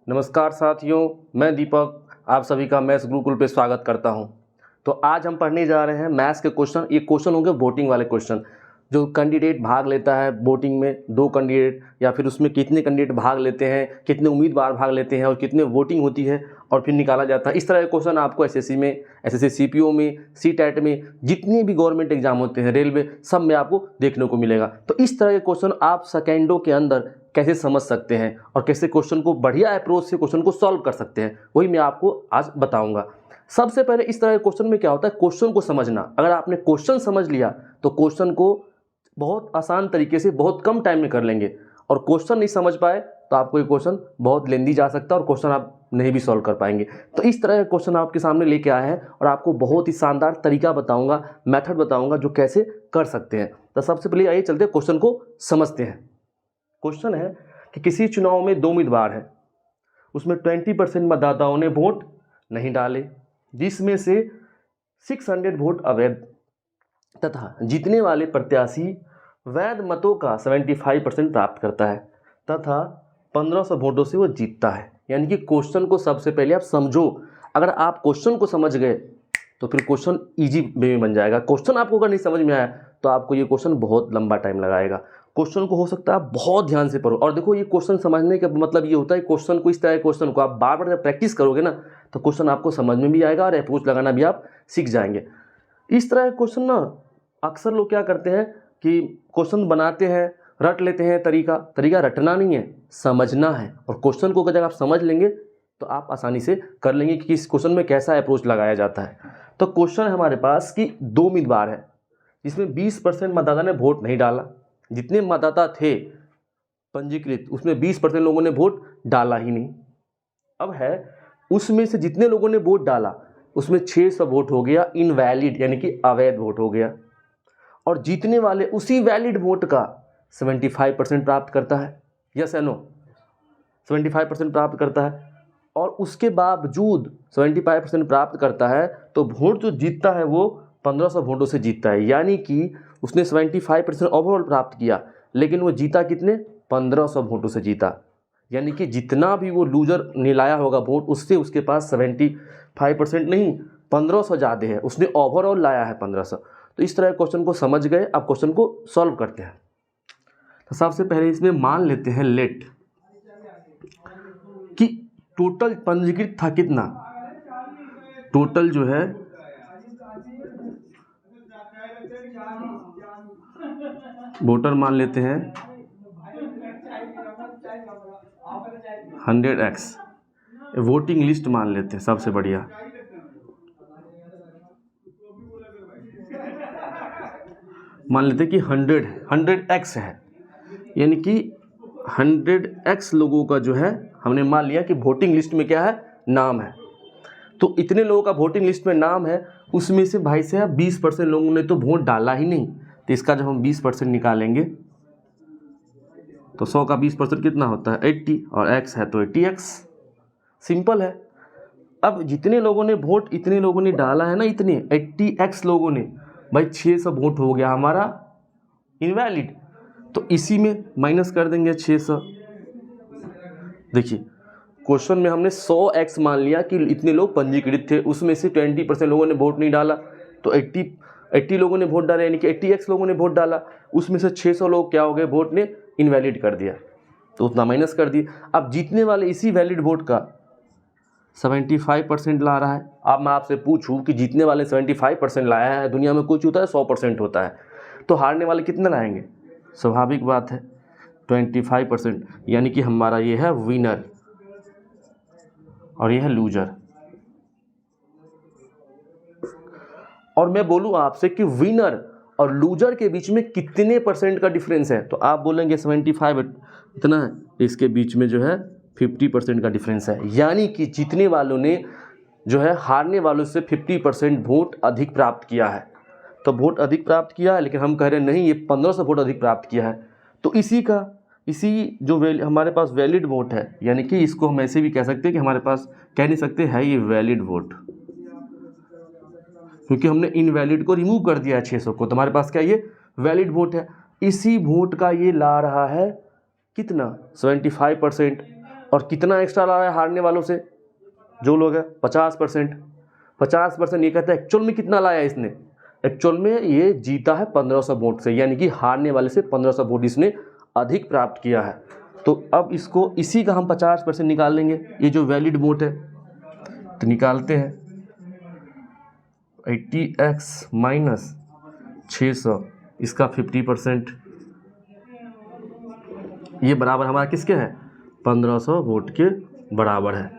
नमस्कार साथियों, मैं दीपक आप सभी का मैथ्स गुरुकुल पे स्वागत करता हूं। तो आज हम पढ़ने जा रहे हैं मैथ्स के क्वेश्चन। ये क्वेश्चन होंगे वोटिंग वाले क्वेश्चन। जो कैंडिडेट भाग लेता है वोटिंग में, 2 कैंडिडेट या फिर उसमें कितने कैंडिडेट भाग लेते हैं, कितने उम्मीदवार भाग लेते हैं और कितने वोटिंग होती है और फिर निकाला जाता है। इस तरह के क्वेश्चन आपको एसएससी में, एसएससी सीपीओ में, सीटेट में, जितने भी गवर्नमेंट एग्जाम होते हैं, रेलवे, सब में आपको देखने को मिलेगा। तो इस तरह के क्वेश्चन आप सेकेंडों के अंदर कैसे समझ सकते हैं और कैसे क्वेश्चन को बढ़िया अप्रोच से क्वेश्चन को सॉल्व कर सकते हैं, वही मैं आपको आज बताऊंगा। सबसे पहले इस तरह के क्वेश्चन में क्या होता है, क्वेश्चन को समझना। अगर आपने क्वेश्चन समझ लिया तो क्वेश्चन को बहुत आसान तरीके से बहुत कम टाइम में कर लेंगे, और क्वेश्चन नहीं समझ पाए तो आपको ये क्वेश्चन बहुत लेंदी जा सकता है और क्वेश्चन आप नहीं भी सॉल्व कर पाएंगे। तो इस तरह के क्वेश्चन आपके सामने लेके आए हैं और आपको बहुत ही शानदार तरीका बताऊंगा, मेथड बताऊंगा जो कैसे कर सकते हैं। तो सबसे पहले आइए चलते हैं क्वेश्चन को समझते हैं। क्वेश्चन है कि किसी चुनाव में 2 उम्मीदवार हैं, उसमें 20% मतदाताओं ने वोट नहीं डाले, जिसमें से 600 वोट अवैध, तथा जीतने वाले प्रत्याशी वैध मतों का 75% प्राप्त करता है तथा 1500 वोटों से वो जीतता है। यानी कि क्वेश्चन को सबसे पहले आप समझो। अगर आप क्वेश्चन को समझ गए तो फिर क्वेश्चन इजी वे में बन जाएगा। क्वेश्चन आपको अगर नहीं समझ में आया तो आपको ये क्वेश्चन बहुत लंबा टाइम लगाएगा। क्वेश्चन को हो सकता है आप बहुत ध्यान से पढ़ो। और देखो, ये क्वेश्चन समझने का मतलब ये होता है, क्वेश्चन को, इस तरह के क्वेश्चन को आप बार बार जब प्रैक्टिस करोगे ना तो क्वेश्चन आपको समझ में भी आएगा और अप्रोच लगाना भी आप सीख जाएंगे। इस तरह के क्वेश्चन ना अक्सर लोग क्या करते हैं कि क्वेश्चन बनाते हैं, रट लेते हैं। तरीका रटना नहीं है, समझना है। और क्वेश्चन को अगर आप समझ लेंगे तो आप आसानी से कर लेंगे कि इस क्वेश्चन में कैसा अप्रोच लगाया जाता है। तो क्वेश्चन है हमारे पास कि 2 उम्मीदवार है जिसमें 20% मतदाता ने वोट नहीं डाला। जितने मतदाता थे पंजीकृत उसमें 20% लोगों ने वोट डाला ही नहीं। अब है उसमें से जितने लोगों ने वोट डाला उसमें 600 वोट हो गया इनवैलिड, यानी कि अवैध वोट हो गया, और जीतने वाले उसी वैलिड वोट का 75% प्राप्त करता है। यस या नो? 75% प्राप्त करता है। और उसके बावजूद 75% प्राप्त करता है तो वोट जो जीतता है वो 1500 वोटों से जीतता है। यानी कि उसने 75% ओवरऑल प्राप्त किया, लेकिन वो जीता कितने? 1500 वोटों से जीता। यानी कि जितना भी वो लूजर ने लाया होगा वोट, उससे उसके पास 75% नहीं 1500 ज़्यादा है। उसने ओवरऑल लाया है 1500। तो इस तरह क्वेश्चन को समझ गए। अब क्वेश्चन को सॉल्व करते हैं। तो सबसे पहले इसमें मान लेते हैं लेट कि टोटल पंजीकृत था कितना। टोटल जो है वोटर मान लेते हैं 100x। वोटिंग लिस्ट मान लेते हैं, सबसे बढ़िया। मान लेते हैं कि 100x है, यानी कि 100x लोगों का जो है हमने मान लिया कि वोटिंग लिस्ट में क्या है, नाम है। तो इतने लोगों का वोटिंग लिस्ट में नाम है, उसमें से भाई साहब 20% लोगों ने तो वोट डाला ही नहीं। तो इसका जब हम 20% निकालेंगे तो 100 का 20% कितना होता है? 80, और x है तो 80x। सिंपल है। अब जितने लोगों ने वोट, इतने लोगों ने डाला है ना, इतने 80x लोगों ने, भाई 600 वोट हो गया हमारा इनवैलिड। तो इसी में माइनस कर देंगे 600। देखिए, क्वेश्चन में हमने 100x मान लिया कि इतने लोग पंजीकृत थे, उसमें से 20% लोगों ने वोट नहीं डाला, तो 80 लोगों ने वोट डाला, यानी कि 80x लोगों ने वोट डाला। उसमें से 600 लोग क्या हो गए, वोट ने इनवैलिड कर दिया, तो उतना माइनस कर दिया। अब जीतने वाले इसी वैलिड वोट का 75% ला रहा है। अब मैं आपसे पूछूं कि जीतने वाले 75% लाया है, दुनिया में कुछ होता है 100% होता है, तो हारने वाले कितने लाएंगे? स्वाभाविक बात है 25%। यानी कि हमारा ये है विनर और ये है लूजर। और मैं बोलूं आपसे कि विनर और लूजर के बीच में कितने % का डिफरेंस है, तो आप बोलेंगे 75 इतना है। इसके बीच में जो है 50% का डिफरेंस है। यानी कि जीतने वालों ने जो है हारने वालों से 50% वोट अधिक प्राप्त किया है। तो वोट अधिक प्राप्त किया है, लेकिन हम कह रहे हैं नहीं, ये 1500 वोट अधिक प्राप्त किया है। तो इसी जो हमारे पास वैलिड वोट है, यानी कि इसको हम ऐसे भी कह सकते हैं कि हमारे पास, कह नहीं सकते है ये वैलिड वोट, क्योंकि हमने इनवैलिड को रिमूव कर दिया है 600 को। तो हमारे पास क्या, ये वैलिड वोट है। इसी वोट का ये ला रहा है कितना, 75%। और कितना एक्स्ट्रा ला रहा है हारने वालों से जो लोग हैं 50%। 50% ये कहता है एक्चुअल में कितना लाया इसने, एक्चुअल में ये जीता है 1500 वोट से, यानी कि हारने वाले से 1500 वोट इसने अधिक प्राप्त किया है। तो अब इसको इसी का हम 50% निकाल लेंगे, ये जो वैलिड वोट है तो निकालते हैं 80x माइनस 600 इसका 50%, ये बराबर हमारा किसके है 1500 वोट के बराबर है।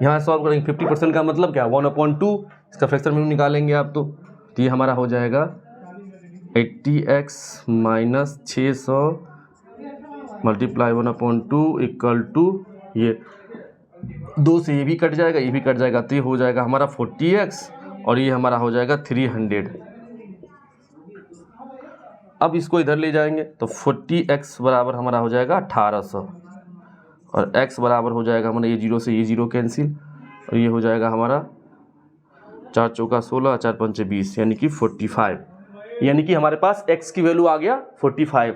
यहाँ सॉल्व करेंगे 50% का मतलब क्या 1/2, इसका फ्रैक्शन वैल्यू निकालेंगे आप तो ये हमारा हो जाएगा 80x minus 600 multiply 1/2 equal to ये 2 से ये भी कट जाएगा, ये भी कट जाएगा, तो ये हो जाएगा हमारा 40x और ये हमारा हो जाएगा 300। अब इसको इधर ले जाएंगे तो 40x बराबर हमारा हो जाएगा 1800 और x बराबर हो जाएगा हमारा ये 0 से ये 0 कैंसिल और ये हो जाएगा हमारा 4 चौका 16 4 पंचे 20 यानी कि 45, यानी कि हमारे पास x की वैल्यू आ गया 45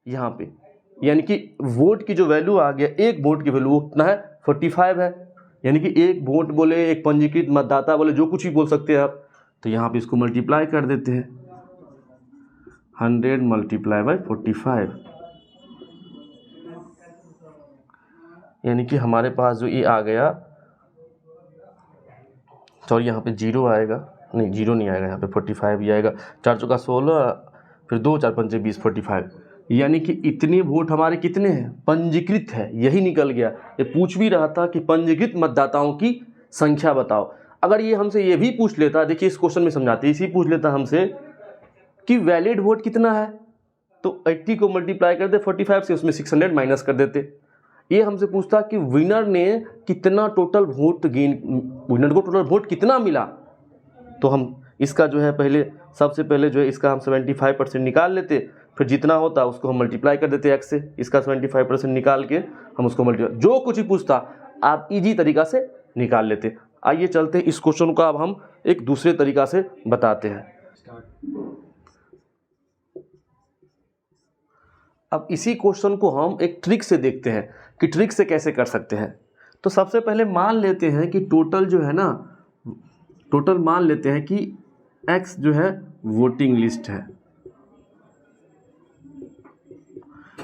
यहाँ पे, यानी कि वोट की जो वैल्यू आ गया, एक वोट की वैल्यू कितना है 45 है, यानी कि एक वोट बोले एक पंजीकृत मतदाता बोले जो कुछ भी बोल सकते हैं आप, तो यहाँ पे इसको मल्टीप्लाई कर देते हैं 100 मल्टीप्लाई बाई 45, यानी कि हमारे पास जो ये आ गया, सॉरी यहाँ पे 0 आएगा, नहीं 0 नहीं आएगा, यहाँ पे 45 ही आएगा, 4 चौका 16 फिर 2 4 पंचे 20 45, यानी कि इतने वोट हमारे कितने हैं पंजीकृत है, यही निकल गया। ये पूछ भी रहा था कि पंजीकृत मतदाताओं की संख्या बताओ, अगर ये हमसे ये भी पूछ लेता, देखिए इस क्वेश्चन में समझाते, इसी पूछ लेता हमसे कि वैलिड वोट कितना है, तो 80 को मल्टीप्लाई कर दे 45 से, उसमें 600 माइनस कर देते। ये हमसे पूछता कि विनर ने कितना टोटल वोट गेन, विनर को टोटल वोट कितना मिला, तो हम इसका जो है पहले सबसे पहले जो है इसका हम 75% निकाल लेते, फिर जितना होता उसको हम मल्टीप्लाई कर देते x से, इसका 75% निकाल के हम उसको मल्टीप्लाई, जो कुछ ही पूछता आप इजी तरीका से निकाल लेते। आइए चलते हैं इस क्वेश्चन को अब हम एक दूसरे तरीका से बताते हैं। अब इसी क्वेश्चन को हम एक ट्रिक से देखते हैं कि ट्रिक से कैसे कर सकते हैं। तो सबसे पहले मान लेते हैं कि टोटल जो है ना, टोटल मान लेते हैं कि x जो है वोटिंग लिस्ट है,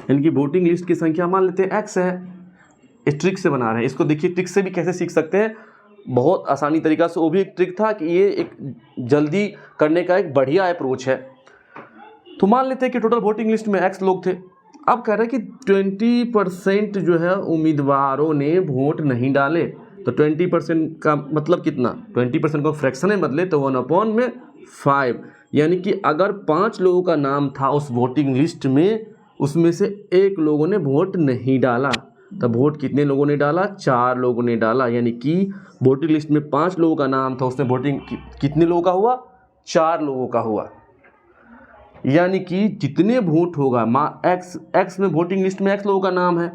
यानी कि वोटिंग लिस्ट की संख्या मान लेते हैं x है। इस ट्रिक से बना रहे हैं इसको, देखिए ट्रिक से भी कैसे सीख सकते हैं, बहुत आसानी तरीका से, वो भी एक ट्रिक था कि ये एक जल्दी करने का एक बढ़िया अप्रोच है। तो मान लेते हैं कि टोटल वोटिंग लिस्ट में x लोग थे, अब कह रहे हैं कि 20% जो है उम्मीदवारों ने वोट नहीं डाले, तो 20% का मतलब कितना, 20% को फ्रैक्शन में बदले तो 1/5, यानी कि अगर 5 लोगों का नाम था उस वोटिंग लिस्ट में, उसमें से 1 लोगों ने वोट नहीं डाला, तब वोट कितने लोगों ने डाला 4 लोगों ने डाला, यानी कि वोटिंग लिस्ट में 5 लोगों का नाम था, उसमें वोटिंग कितने लोगों का हुआ 4 लोगों का हुआ, यानी कि जितने वोट होगा x में वोटिंग लिस्ट में x लोगों का नाम है,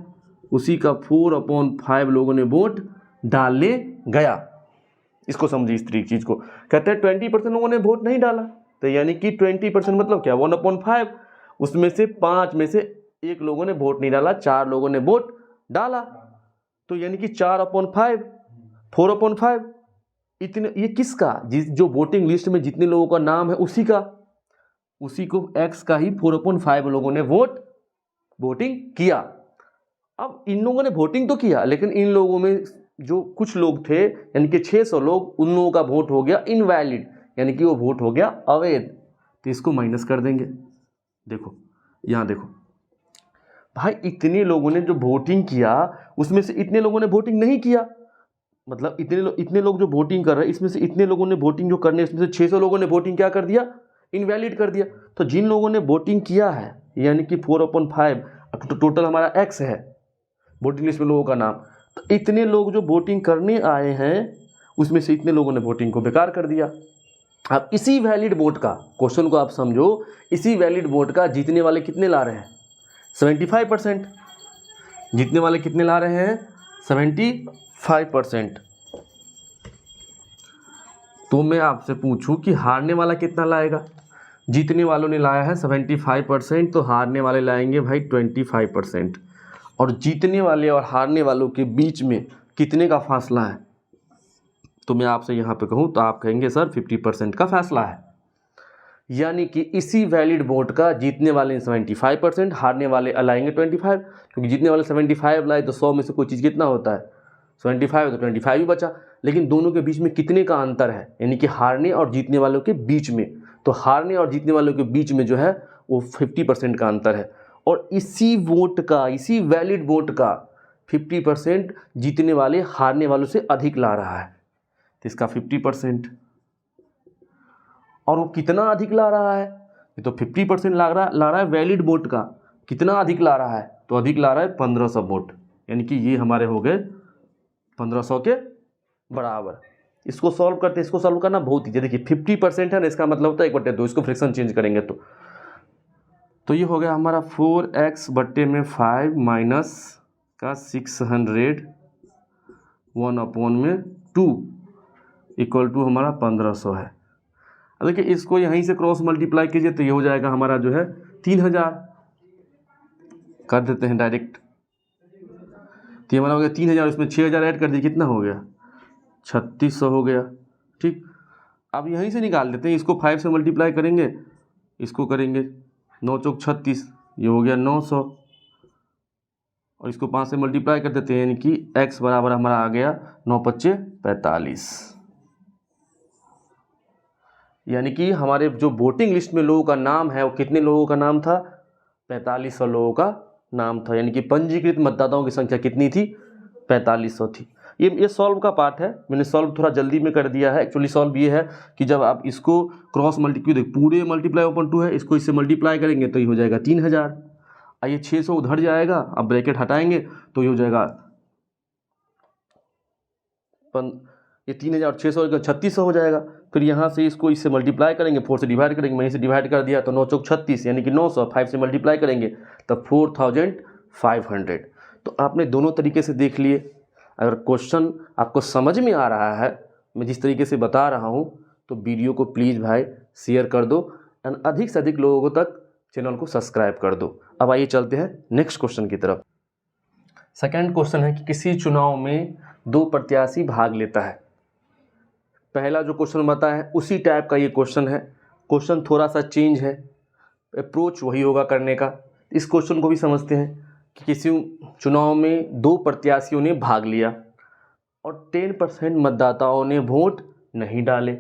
उसी का 4/5 लोगों ने वोट डालने गया। इसको समझिए इस तरीके चीज़ को, कहते हैं 20% लोगों ने वोट नहीं डाला, तो यानी कि 20% मतलब क्या 1/5, उसमें से 5 में से 1 लोगों ने वोट नहीं डाला, 4 लोगों ने वोट डाला, तो यानी कि 4/5 4/5 इतने, ये किसका, जो वोटिंग लिस्ट में जितने लोगों का नाम है उसी को x का ही 4/5 लोगों ने वोटिंग किया। अब इन लोगों ने वोटिंग तो किया, लेकिन इन लोगों में जो कुछ लोग थे, यानी कि 600 लोग, उन लोगों का वोट हो गया इनवैलिड, यानी कि वो वोट हो गया अवैध, तो इसको माइनस कर देंगे। देखो यहाँ देखो भाई, इतने लोगों ने जो वोटिंग किया उसमें से इतने लोगों ने वोटिंग नहीं किया, मतलब इतने लोग जो वोटिंग कर रहे हैं, इसमें से इतने लोगों ने वोटिंग जो करने, इसमें से 600 लोगों ने वोटिंग क्या कर दिया इनवैलिड कर दिया। तो जिन लोगों ने वोटिंग किया है, यानी कि 4/5 टोटल हमारा x है वोटिंग लिस्ट में लोगों का नाम, तो इतने लोग जो वोटिंग करने आए हैं उसमें से इतने लोगों ने वोटिंग को बेकार कर दिया। अब इसी वैलिड वोट का, क्वेश्चन को आप समझो, इसी वैलिड वोट का जीतने वाले कितने ला रहे हैं 75%, जीतने वाले कितने ला रहे हैं 75%। तो मैं आपसे पूछूं कि हारने वाला कितना लाएगा, जीतने वालों ने लाया है 75%, तो हारने वाले लाएंगे भाई 25%। और जीतने वाले और हारने वालों के बीच में कितने का फासला है, तो मैं आपसे यहाँ पे कहूँ तो आप कहेंगे सर 50% का फासला है। यानी कि इसी वैलिड वोट का जीतने वाले 75%, हारने वाले लाएंगे 25, क्योंकि जीतने वाले 75 लाए तो 100 में से कोई चीज़ कितना होता है 75, तो 25 ही बचा। लेकिन दोनों के बीच में कितने का अंतर है, यानी कि हारने और जीतने वालों के बीच में, तो हारने और जीतने वालों के बीच में जो है वो 50% का अंतर है। और इसी वोट का, इसी वैलिड वोट का 50% जीतने वाले हारने वालों से अधिक ला रहा है, तो इसका 50%। और वो कितना अधिक ला रहा है, ये तो 50% ला रहा है वैलिड वोट का। कितना अधिक ला रहा है, तो अधिक ला रहा है 1500 वोट, यानी कि ये हमारे हो गए 1500 के बराबर। इसको सॉल्व करते, इसको सॉल्व करना बहुत ईजी। देखिए 50% है ना, इसका मतलब होता है 1/2, इसको फ्रैक्शन चेंज करेंगे तो ये हो गया हमारा 4x/5 माइनस का 600 1/2 इक्वल टू हमारा 1500 है। अब देखिए इसको यहीं से क्रॉस मल्टीप्लाई कीजिए तो ये हो जाएगा हमारा जो है 3000, कर देते हैं डायरेक्ट। तो ये हमारा हो गया 3000, इसमें 6000 ऐड कर दिए, कितना हो गया 3600 हो गया। ठीक, अब यहीं से निकाल देते हैं, इसको 5 से मल्टीप्लाई करेंगे, इसको करेंगे 9 चौक 36, ये हो गया 900, और इसको 5 से मल्टीप्लाई कर देते हैं, यानी कि x बराबर हमारा आ गया 9×5 = 45। यानी कि हमारे जो वोटिंग लिस्ट में लोगों का नाम है वो कितने लोगों का नाम था, 4500 लोगों का नाम था। यानी कि पंजीकृत मतदाताओं की संख्या कितनी थी, 4500 थी। ये सॉल्व का पार्ट है, मैंने सॉल्व थोड़ा जल्दी में कर दिया है। एक्चुअली सॉल्व ये है कि जब आप इसको क्रॉस मल्टीप्लाई, पूरे मल्टीप्लाई ओपन 2 है, इसको इससे मल्टीप्लाई करेंगे तो ये हो जाएगा 3000। ये 600 उधर जाएगा, अब ब्रैकेट हटाएंगे तो ये हो जाएगा ये 3000 और 600 3600 हो जाएगा। फिर यहाँ से इसको इससे मल्टीप्लाई करेंगे, 4 से डिवाइड करेंगे, वहीं से डिवाइड कर दिया तो 9 चौक 36 यानी कि 900, 5 से मल्टीप्लाई करेंगे तब 4500। तो आपने दोनों तरीके से देख लिए। अगर क्वेश्चन आपको समझ में आ रहा है, मैं जिस तरीके से बता रहा हूँ, तो वीडियो को प्लीज़ भाई शेयर कर दो एंड अधिक से अधिक लोगों तक चैनल को सब्सक्राइब कर दो। अब आइए चलते हैं नेक्स्ट क्वेश्चन की तरफ। सेकंड क्वेश्चन है कि किसी चुनाव में 2 प्रत्याशी भाग लेता है। पहला जो क्वेश्चन बताया है उसी टाइप का ये क्वेश्चन है। क्वेश्चन थोड़ा सा चेंज है, अप्रोच वही होगा करने का। इस क्वेश्चन को भी समझते हैं कि किसी चुनाव में 2 प्रत्याशियों ने भाग लिया और 10% मतदाताओं ने वोट नहीं डाले।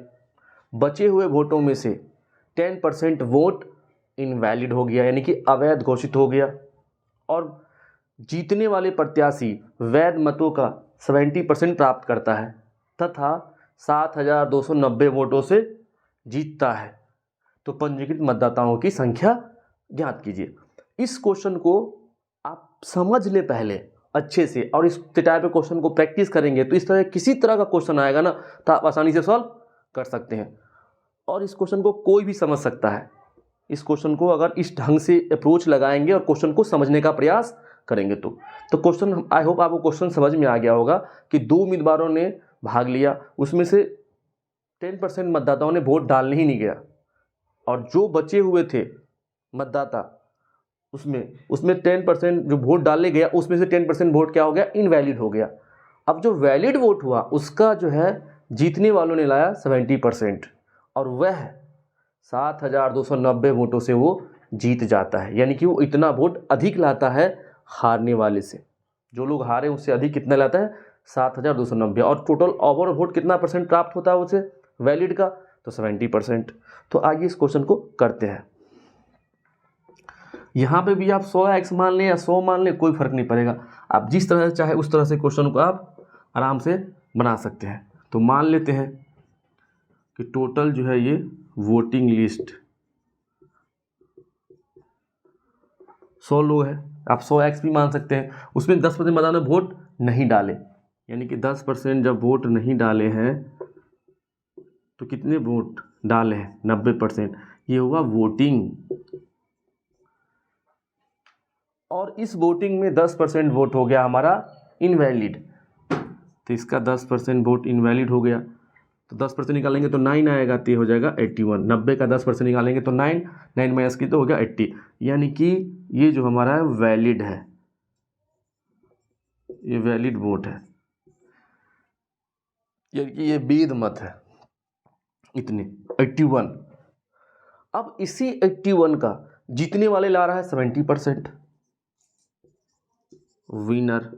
बचे हुए वोटों में से 10% वोट इनवैलिड हो गया, यानी कि अवैध घोषित हो गया, और जीतने वाले प्रत्याशी वैध मतों का 70% प्राप्त करता है तथा 7290 वोटों से जीतता है। तो पंजीकृत मतदाताओं की संख्या ज्ञात कीजिए। इस क्वेश्चन को आप समझ ले पहले अच्छे से, और इस टाइप के क्वेश्चन को प्रैक्टिस करेंगे तो इस तरह किसी तरह का क्वेश्चन आएगा ना तो आप आसानी से सॉल्व कर सकते हैं। और इस क्वेश्चन को कोई भी समझ सकता है। इस क्वेश्चन को अगर इस ढंग से अप्रोच लगाएंगे और क्वेश्चन को समझने का प्रयास करेंगे तो क्वेश्चन, आई होप आपको क्वेश्चन समझ में आ गया होगा कि 2 उम्मीदवारों ने भाग लिया, उसमें से 10% मतदाताओं ने वोट डालने ही नहीं गया, और जो बचे हुए थे मतदाता उसमें 10% जो वोट डालने गया उसमें से 10% वोट क्या हो गया, इनवैलिड हो गया। अब जो वैलिड वोट हुआ उसका जो है जीतने वालों ने लाया 70%, और वह 7290 वोटों से वो जीत जाता है। यानी कि वो इतना वोट अधिक लाता है हारने वाले से। जो लोग हारे उससे अधिक कितना लाता है, 7290, और टोटल ओवर वोट कितना परसेंट प्राप्त होता है उसे वैलिड का, तो 70%। तो आइए इस क्वेश्चन को करते हैं। यहाँ पे भी आप 100x मान लें या 100 मान लें, कोई फर्क नहीं पड़ेगा। आप जिस तरह से चाहे उस तरह से क्वेश्चन को आप आराम से बना सकते हैं। तो मान लेते हैं कि टोटल जो है ये वोटिंग लिस्ट 100 लोग हैं, आप 100x भी मान सकते हैं। उसमें 10% मतदाता ने वोट नहीं डाले, यानी कि 10% जब वोट नहीं डाले हैं तो कितने वोट डाले हैं, 90%। ये हुआ वोटिंग, और इस वोटिंग में 10% वोट हो गया हमारा इनवैलिड, तो इसका 10% वोट इनवैलिड हो गया। तो 10% निकालेंगे तो 9 आएगा, तो ये हो जाएगा 81। 90 का 10% निकालेंगे तो 9 माइनस की तो हो गया 80, यानी कि ये जो हमारा वैलिड है ये वैलिड वोट है, ये वेद मत है, इतने 81। अब इसी 81 का जीतने वाले ला रहा है 70%, विनर,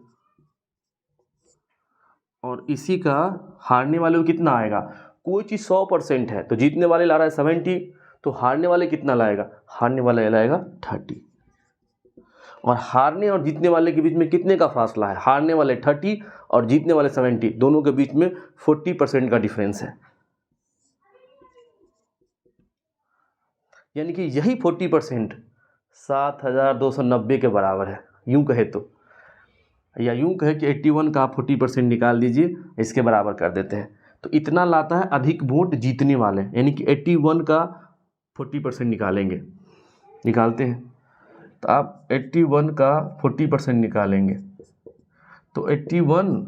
और इसी का हारने वाले को कितना आएगा? कोई चीज़ 100% है तो जीतने वाले ला रहा है 70, तो हारने वाले कितना लाएगा? हारने वाला लाएगा 30। और हारने और जीतने वाले के बीच में कितने का फासला है? हारने वाले 30 और जीतने वाले 70, दोनों के बीच में 40% का डिफरेंस है। यानी कि यही 40% 7290 के बराबर है, यूं कहे तो, या यूं कहे कि 81 का 40% निकाल दीजिए, इसके बराबर कर देते हैं। तो इतना लाता है अधिक वोट जीतने वाले, यानी कि 81 का 40% निकालेंगे, निकालते हैं। तो आप 81 का 40% निकालेंगे तो 81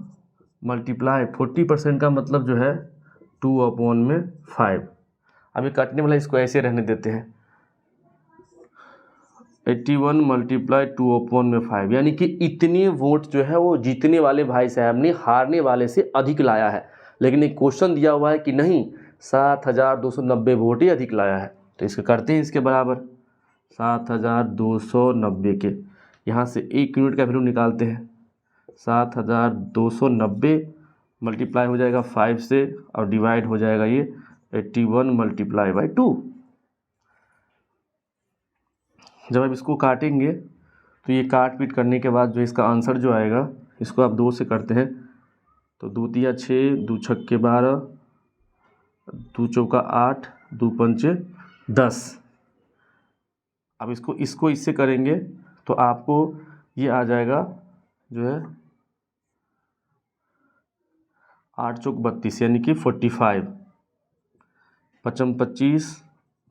मल्टीप्लाई 40% का मतलब जो है 2/5। अब ये काटने वाला इसको ऐसे रहने देते हैं, 81 मल्टीप्लाई 2/5, यानी कि इतने वोट जो है वो जीतने वाले भाई साहब ने हारने वाले से अधिक लाया है। लेकिन एक क्वेश्चन दिया हुआ है कि नहीं, 7290 वोट ही अधिक लाया है, तो इसको करते हैं इसके बराबर 7290 के, यहाँ से 1 यूनिट का वैल्यू निकालते हैं। 7290 मल्टीप्लाई हो जाएगा 5 से और डिवाइड हो जाएगा ये 81 मल्टीप्लाई बाई 2। जब आप इसको काटेंगे तो ये काट पीट करने के बाद जो इसका आंसर जो आएगा, इसको आप 2 से करते हैं तो 2 तिया 6, 2 छक्के 12, 2 चौका 8, 2 पंचे 10। अब इसको इससे करेंगे तो आपको ये आ जाएगा जो है 8 चौक 32, यानी कि 45, 55 25,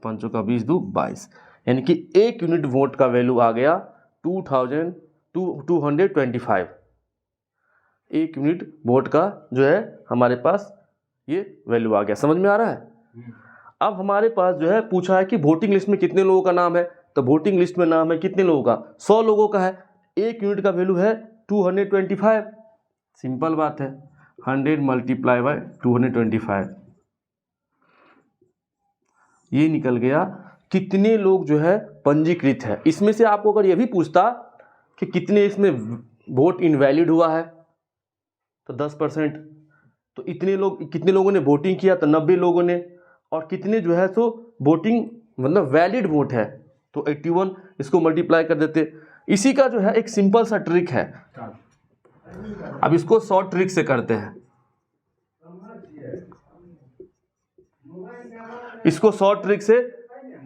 5 चौका 20, 2 22, यानी कि 1 यूनिट वोट का वैल्यू आ गया 225। 1 यूनिट वोट का जो है हमारे पास ये वैल्यू आ गया। समझ में आ रहा है? अब हमारे पास जो है पूछा है कि वोटिंग लिस्ट में कितने लोगों का नाम है, तो वोटिंग लिस्ट में नाम है कितने लोगों का? 100 लोगों का है। 1 यूनिट का वैल्यू है 225। सिंपल बात है, 100 मल्टीप्लाई बाय 225, ये निकल गया कितने लोग जो है पंजीकृत है। इसमें से आपको अगर ये भी पूछता कि कितने इसमें वोट इनवैलिड हुआ है तो 10%, तो इतने लोग, कितने लोगों ने वोटिंग किया तो 90 लोगों ने, और कितने जो है सो वोटिंग मतलब वैलिड वोट है तो 81, इसको मल्टीप्लाई कर देते। इसी का जो है एक सिंपल सा ट्रिक है, अब इसको शॉर्ट ट्रिक से करते हैं। इसको शॉर्ट ट्रिक से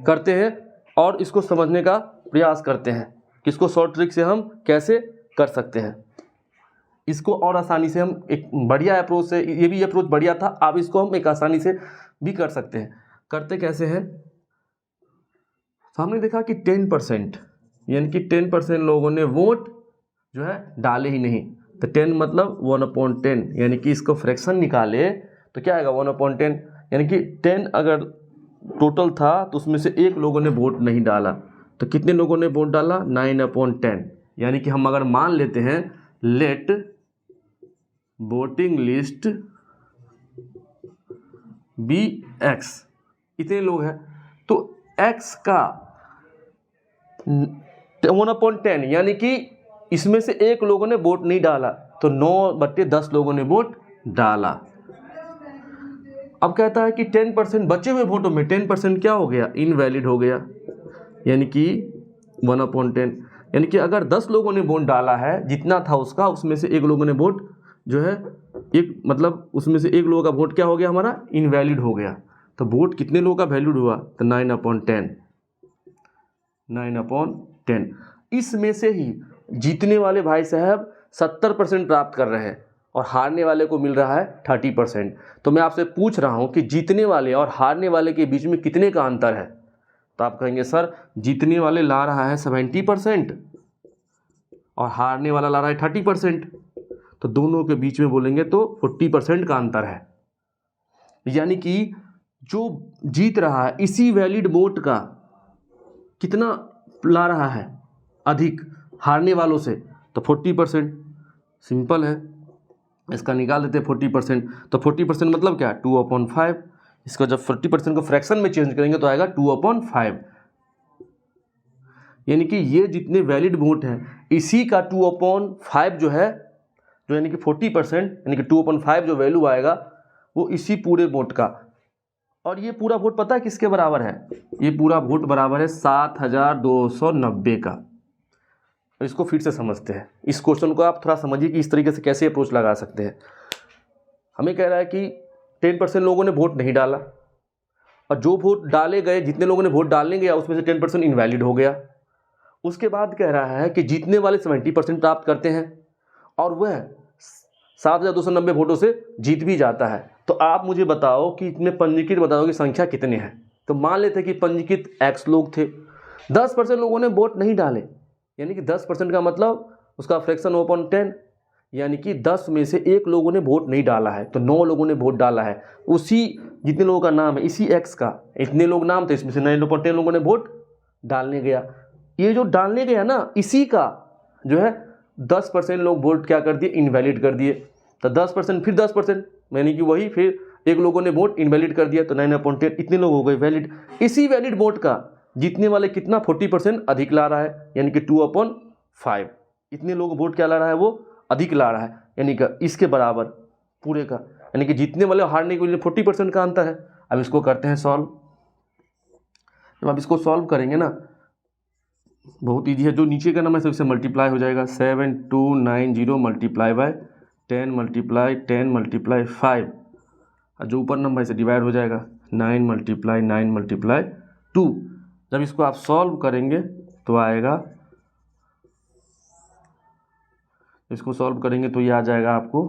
करते हैं और इसको समझने का प्रयास करते हैं कि इसको शॉर्ट ट्रिक से हम कैसे कर सकते हैं। इसको और आसानी से हम एक बढ़िया अप्रोच से, ये भी अप्रोच बढ़िया था, अब इसको हम एक आसानी से भी कर सकते हैं। करते कैसे हैं? तो हमने देखा कि 10%, यानी कि 10% लोगों ने वोट जो है डाले ही नहीं, तो 10 मतलब 1/10, यानी कि इसको फ्रैक्शन निकाले तो क्या आएगा 1/10, यानी कि 10 अगर टोटल था तो उसमें से 1 लोगों ने वोट नहीं डाला, तो कितने लोगों ने वोट डाला? 9/10, यानी कि हम अगर मान लेते हैं let voting list be X, इतने लोग हैं तो X का 1/10, यानी कि इसमें से 1 लोगों ने वोट नहीं डाला तो 9/10 लोगों ने वोट डाला। अब कहता है कि 10% बचे हुए वोटों में 10% क्या हो गया? इनवैलिड हो गया, यानी कि 1/10, यानी कि अगर 10 लोगों ने वोट डाला है जितना था उसका, उसमें से 1 लोगों ने वोट जो है एक मतलब उसमें से 1 लोगों का वोट क्या हो गया हमारा? इनवैलिड हो गया। तो वोट कितने लोगों का वैलिड हुआ? तो 9/10, 9/10। इसमें से ही जीतने वाले भाई साहब 70% प्राप्त कर रहे हैं और हारने वाले को मिल रहा है 30%। तो मैं आपसे पूछ रहा हूं कि जीतने वाले और हारने वाले के बीच में कितने का अंतर है? तो आप कहेंगे सर जीतने वाले ला रहा है 70% और हारने वाला ला रहा है 30%, तो दोनों के बीच में बोलेंगे तो 40% का अंतर है। यानी कि जो जीत रहा है इसी वैलिड वोट का कितना ला रहा है? अधिक, हारने वालों से तो 40%। सिंपल है, इसका निकाल देते हैं 40%। तो 40% मतलब क्या, 2/5। इसका जब 40% को फ्रैक्शन में चेंज करेंगे तो आएगा 2/5। यानी कि ये जितने वैलिड वोट हैं इसी का 2/5 जो है, जो यानी कि 40%, यानी कि 2/5 जो वैल्यू आएगा वो इसी पूरे वोट का। और ये पूरा वोट पता है किसके बराबर है, ये पूरा वोट बराबर है 7290 का। इसको फिर से समझते हैं, इस क्वेश्चन को आप थोड़ा समझिए कि इस तरीके से कैसे अप्रोच लगा सकते हैं। हमें कह रहा है कि 10% लोगों ने वोट नहीं डाला, और जो वोट डाले गए, जितने लोगों ने वोट डालने गया उसमें से 10% इनवैलिड हो गया। उसके बाद कह रहा है कि जीतने वाले 70% प्राप्त करते हैं और वह 7290 वोटों से जीत भी जाता है। तो आप मुझे बताओ कि इसमें पंजीकृत बताओ कि संख्या कितने हैं। तो मान लेते हैं कि पंजीकृत X लोग थे, 10% लोगों ने वोट नहीं डाले, यानी कि 10% का मतलब उसका फ्रैक्शन 1/10, यानी कि 10 में से 1 लोगों ने वोट नहीं डाला है, तो 9 लोगों ने वोट डाला है। उसी जितने लोगों का नाम है, इसी X का इतने लोग नाम थे, इसमें से 9/10 लोगों ने वोट डालने गया। ये जो डालने गया ना, इसी का जो है 10% लोग वोट क्या कर दिए, इनवैलिड कर दिए। तो 10% फिर 10%, यानी कि वही फिर 1 लोगों ने वोट इनवैलिड कर दिया, तो 9/10 इतने लोग हो गए वैलिड। इसी वैलिड वोट का जीतने वाले कितना 40% अधिक ला रहा है, यानी कि 2/5। इतने लोग वोट क्या ला रहा है, वो अधिक ला रहा है, यानी कि इसके बराबर पूरे का, यानी कि जीतने वाले हारने के लिए 40% का अंतर है। अब इसको करते हैं सॉल्व। जब आप इसको सॉल्व करेंगे ना, बहुत ईजी है, जो नीचे का नंबर है सबसे मल्टीप्लाई हो जाएगा। 7290 मल्टीप्लाई बाय 10 मल्टीप्लाई 10 मल्टीप्लाई 5, और जो ऊपर नंबर है इसे डिवाइड हो जाएगा 9 मल्टीप्लाई 9 मल्टीप्लाई 2। जब इसको आप सॉल्व करेंगे तो आएगा, इसको सॉल्व करेंगे तो ये आ जाएगा आपको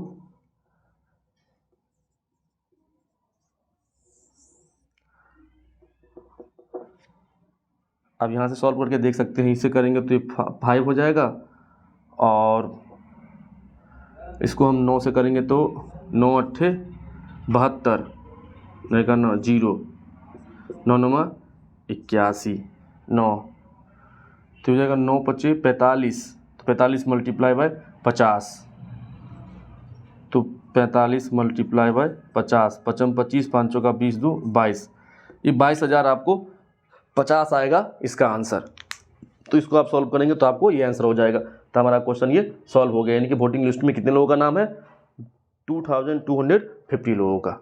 अब यहाँ से सॉल्व करके देख सकते हैं, इससे करेंगे तो ये 5 हो जाएगा, और इसको हम 9 से करेंगे तो 9 8 72 रहेगा 9 0 9 9 81 9, तो हो जाएगा 9 5 45, तो 45 मल्टीप्लाई बाय 50, तो 45 मल्टीप्लाई बाय 50, 55 25 5 का 20 2 22, ये 22,000 आपको 50 आएगा इसका आंसर। तो इसको आप सॉल्व करेंगे तो आपको ये आंसर हो जाएगा। तो हमारा क्वेश्चन ये सॉल्व हो गया, यानी कि वोटिंग लिस्ट में कितने लोगों का नाम है, 2250 लोगों का।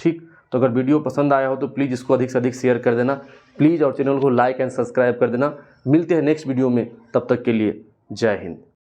ठीक, तो अगर वीडियो पसंद आया हो तो प्लीज़ इसको अधिक से अधिक शेयर कर देना प्लीज़, और चैनल को लाइक एंड सब्सक्राइब कर देना। मिलते हैं नेक्स्ट वीडियो में, तब तक के लिए जय हिंद।